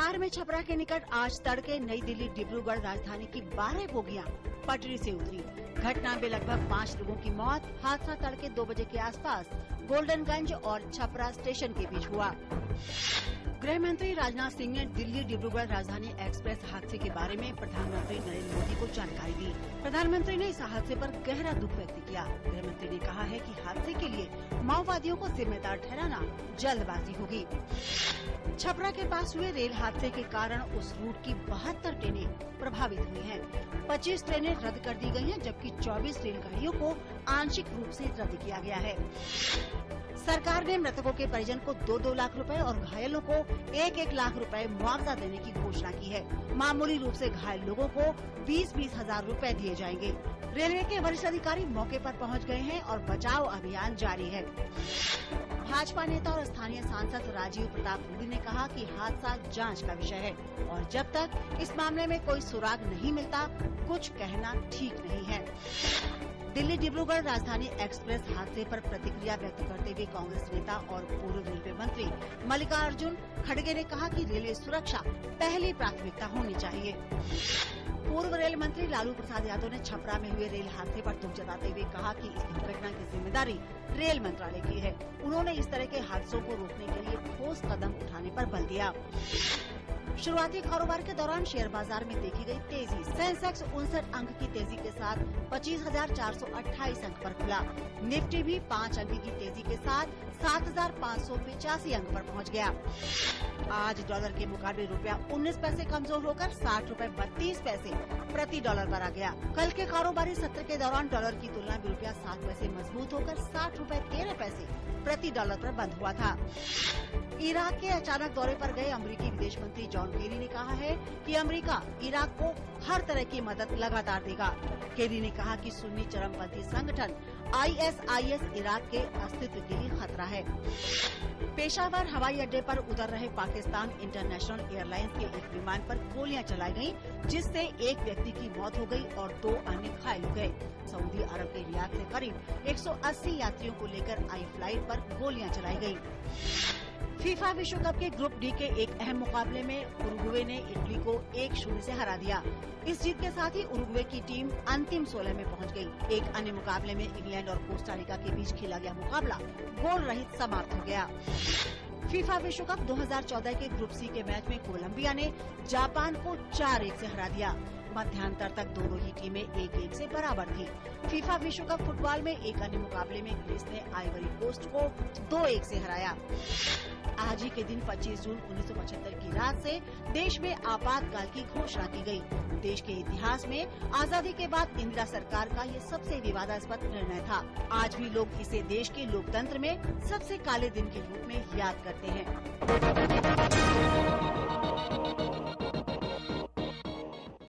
बिहार में छपरा के निकट आज तड़के नई दिल्ली डिब्रूगढ़ राजधानी की 12 बोगियां पटरी से उतरी। घटना में लगभग 5 लोगों की मौत। हादसा तड़के 2 बजे के आसपास गोल्डनगंज और छपरा स्टेशन के बीच हुआ। गृह मंत्री राजनाथ सिंह ने दिल्ली डिब्रूगढ़ राजधानी एक्सप्रेस हादसे के बारे में प्रधानमंत्री नरेंद्र मोदी को जानकारी दी। प्रधानमंत्री ने इस हादसे पर गहरा दुख व्यक्त किया। गृह मंत्री ने कहा है कि हादसे के लिए माओवादियों को जिम्मेदार ठहराना जल्दबाजी होगी। छपरा के पास हुए रेल हादसे के कारण उस रूट की 72 ट्रेनें प्रभावित हुई हैं। 25 ट्रेनें रद्द कर दी गई हैं, जबकि 24 रेलगाड़ियों को आंशिक रूप से रद्द किया गया है। सरकार ने मृतकों के परिजन को 2-2 लाख रुपए और घायलों को 1-1 लाख रुपए मुआवजा देने की घोषणा की है। मामूली रूप से घायल लोगों को 20-20 हजार रुपए दिए जाएंगे। रेलवे के वरिष्ठ अधिकारी मौके पर पहुंच गए हैं और बचाव अभियान जारी है। भाजपा नेता और स्थानीय सांसद राजीव प्रताप रूडी ने कहा कि हादसा जांच का विषय है और जब तक इस मामले में कोई सुराग नहीं मिलता, कुछ कहना ठीक नहीं है। दिल्ली डिब्रूगढ़ राजधानी एक्सप्रेस हादसे पर प्रतिक्रिया व्यक्त करते हुए कांग्रेस नेता और पूर्व रेलवे मंत्री मल्लिकार्जुन खड़गे ने कहा कि रेलवे सुरक्षा पहली प्राथमिकता होनी चाहिए। पूर्व रेल मंत्री लालू प्रसाद यादव ने छपरा में हुए रेल हादसे पर दुख जताते हुए कहा कि इस दुर्घटना की जिम्मेदारी रेल मंत्रालय की है। उन्होंने इस तरह के हादसों को रोकने के लिए ठोस कदम उठाने पर बल दिया। शुरुआती कारोबार के दौरान शेयर बाजार में देखी गई तेजी। सेंसेक्स 59 अंक की तेजी के साथ 25,428 अंक पर खुला। निफ्टी भी 5 अंक की तेजी के साथ 7,585 अंक पर पहुंच गया। आज डॉलर के मुकाबले रुपया 19 पैसे कमजोर होकर 60 रुपए 32 पैसे प्रति डॉलर पर आ गया। कल के कारोबारी सत्र के दौरान डॉलर की तुलना में रुपया 7 पैसे मजबूत होकर 60 रुपए 13 पैसे प्रति डॉलर पर बंद हुआ था। इराक के अचानक दौरे पर गए अमेरिकी विदेश मंत्री जॉन केरी ने कहा है कि अमेरिका इराक को हर तरह की मदद लगातार देगा। केरी ने कहा कि सुन्नी चरमपंथी संगठन ISIS इराक के अस्तित्व के लिए खतरा है। पेशावर हवाई अड्डे पर उतर रहे पाकिस्तान इंटरनेशनल एयरलाइंस के एक विमान पर गोलियां चलाई गयीं, जिससे एक व्यक्ति की मौत हो गई और 2 अन्य घायल हो गए। सऊदी अरब के रियाद से करीब 180 यात्रियों को लेकर आई फ्लाइट पर गोलियां चलाई गयी। फीफा विश्व कप के ग्रुप डी के एक अहम मुकाबले में उरुग्वे ने इटली को 1-0 से हरा दिया। इस जीत के साथ ही उरुग्वे की टीम अंतिम 16 में पहुंच गई। एक अन्य मुकाबले में इंग्लैंड और कोस्टारिका के बीच खेला गया मुकाबला गोल रहित समाप्त हो गया। फीफा विश्व कप 2014 के ग्रुप सी के मैच में कोलंबिया ने जापान को 4-1 से हरा दिया। मध्यांतर तक दोनों ही टीमें 1-1 से बराबर थी। फीफा विश्व कप फुटबॉल में एक अन्य मुकाबले में ग्रीस ने आइवरी कोस्ट को 2-1 से हराया। आज ही के दिन 25 जून 1975 की रात से देश में आपातकाल की घोषणा की गई। देश के इतिहास में आजादी के बाद इंदिरा सरकार का ये सबसे विवादास्पद निर्णय था। आज भी लोग इसे देश के लोकतंत्र में सबसे काले दिन के रूप में याद करते हैं।